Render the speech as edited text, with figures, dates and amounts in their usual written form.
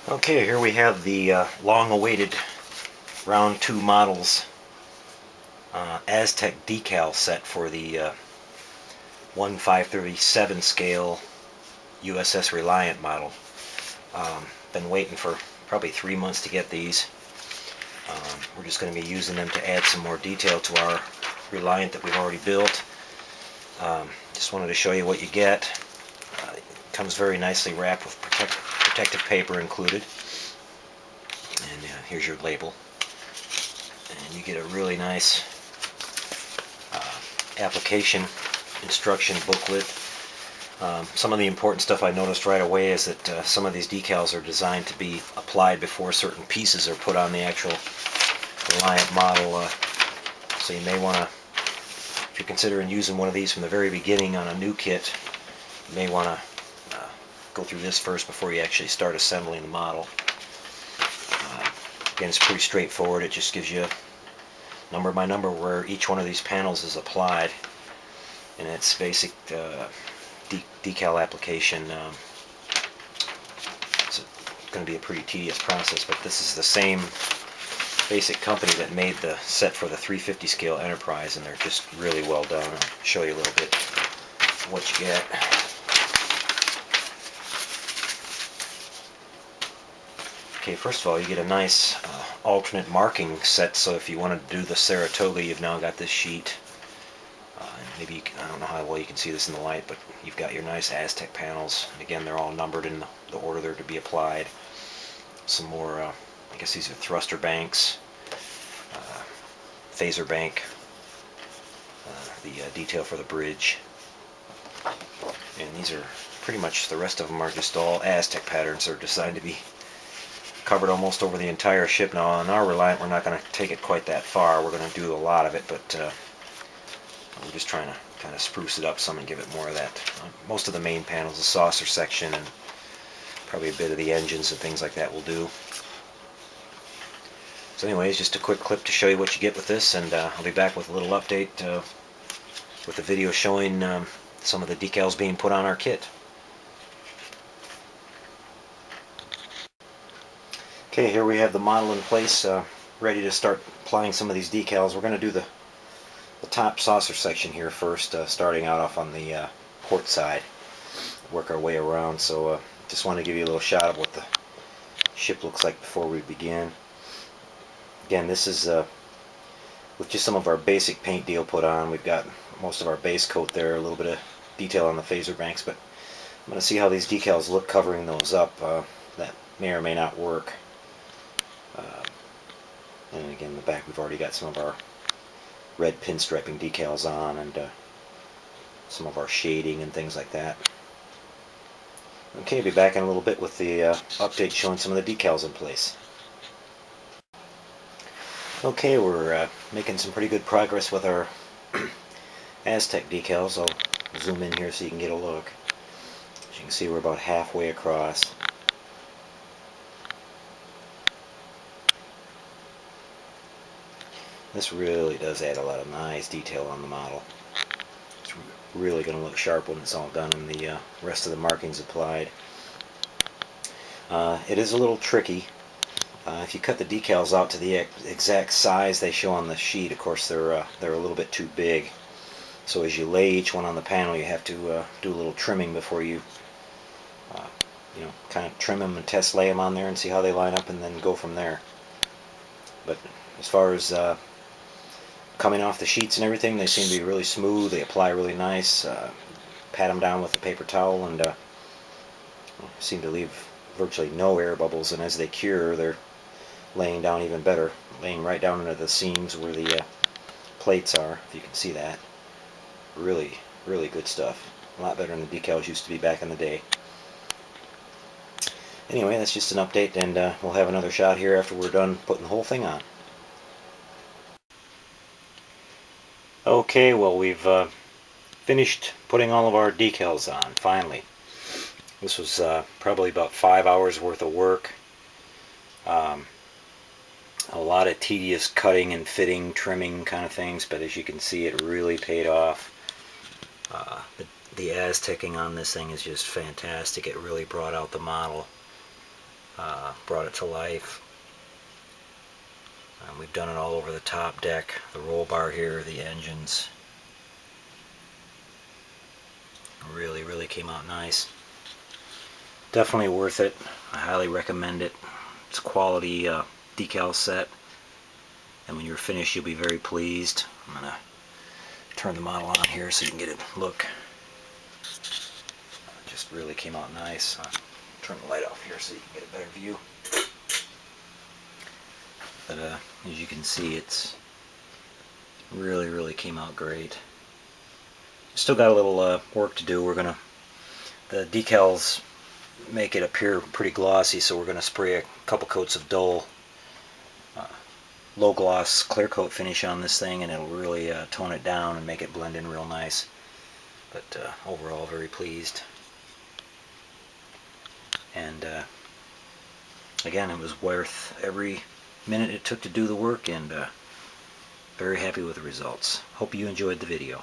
Okay, here we have the long-awaited Round2 Models Aztec Decal set for the 1/537 scale U.S.S. Reliant model. Been waiting for probably 3 months to get these. We're just going to be using them to add some more detail to our Reliant that we've already built. Just wanted to show you what you get. It comes very nicely wrapped with protective paper included. And here's your label. And you get a really nice application instruction booklet. Some of the important stuff I noticed right away is that some of these decals are designed to be applied before certain pieces are put on the actual Reliant model. So you may want to, if you're considering using one of these from the very beginning on a new kit, you may want to go through this first before you actually start assembling the model. Again, it's pretty straightforward. It just gives you number by number where each one of these panels is applied, and it's basic decal application. It's going to be a pretty tedious process, but this is the same basic company that made the set for the 350 scale Enterprise, and they're just really well done. I'll show you a little bit what you get. Okay, first of all, you get a nice alternate marking set, so if you wanted to do the Saratoga, you've now got this sheet. Maybe you can, I don't know how well you can see this in the light, but you've got your nice Aztec panels. Again, they're all numbered in the order they're to be applied. Some more, I guess these are thruster banks, phaser bank, the detail for the bridge. And these are pretty much, the rest of them are just all Aztec patterns. They're designed to be covered almost over the entire ship. Now on our Reliant, we're not going to take it quite that far. We're going to do a lot of it, but we're just trying to kind of spruce it up some and give it more of that. Most of the main panels, the saucer section, and probably a bit of the engines and things like that will do. So anyways, just a quick clip to show you what you get with this, and I'll be back with a little update with the video showing some of the decals being put on our kit. Okay, here we have the model in place, ready to start applying some of these decals. We're going to do the top saucer section here first, starting out off on the port side, work our way around. So just want to give you a little shot of what the ship looks like before we begin. Again, this is with just some of our basic paint deal put on. We've got most of our base coat there, a little bit of detail on the phaser banks, but I'm going to see how these decals look covering those up. That may or may not work. And again, in the back we've already got some of our red pinstriping decals on, and some of our shading and things like that. Okay, I'll be back in a little bit with the update showing some of the decals in place. Okay, we're making some pretty good progress with our Aztec decals. I'll zoom in here so you can get a look. As you can see, we're about halfway across. This really does add a lot of nice detail on the model. It's really going to look sharp when it's all done and the rest of the markings applied. It is a little tricky. If you cut the decals out to the exact size they show on the sheet, of course they're a little bit too big. So as you lay each one on the panel, you have to do a little trimming before you kind of trim them and test lay them on there and see how they line up, and then go from there. But as far as coming off the sheets and everything, they seem to be really smooth. They apply really nice. Pat them down with a paper towel, and seem to leave virtually no air bubbles, and as they cure, they're laying down even better, laying right down into the seams where the plates are, if you can see that. Really, really good stuff. A lot better than the decals used to be back in the day. Anyway, that's just an update, and we'll have another shot here after we're done putting the whole thing on. Okay, well, we've finished putting all of our decals on, finally. This was probably about 5 hours worth of work. A lot of tedious cutting and fitting, trimming kind of things, but as you can see, it really paid off. The Aztecing on this thing is just fantastic. It really brought out the model. brought it to life. We've done it all over the top deck, the roll bar here, the engines. Really, really came out nice. Definitely worth it. I highly recommend it. It's a quality decal set, and when you're finished you'll be very pleased. I'm going to turn the model on here so you can get a look. It just really came out nice. Turn the light off here so you can get a better view. But as you can see, it's really, really came out great. Still got a little work to do. The decals make it appear pretty glossy, so we're going to spray a couple coats of dull low gloss clear coat finish on this thing, and it'll really tone it down and make it blend in real nice. But overall, very pleased. And again, it was worth every minute it took to do the work, and very happy with the results. Hope you enjoyed the video.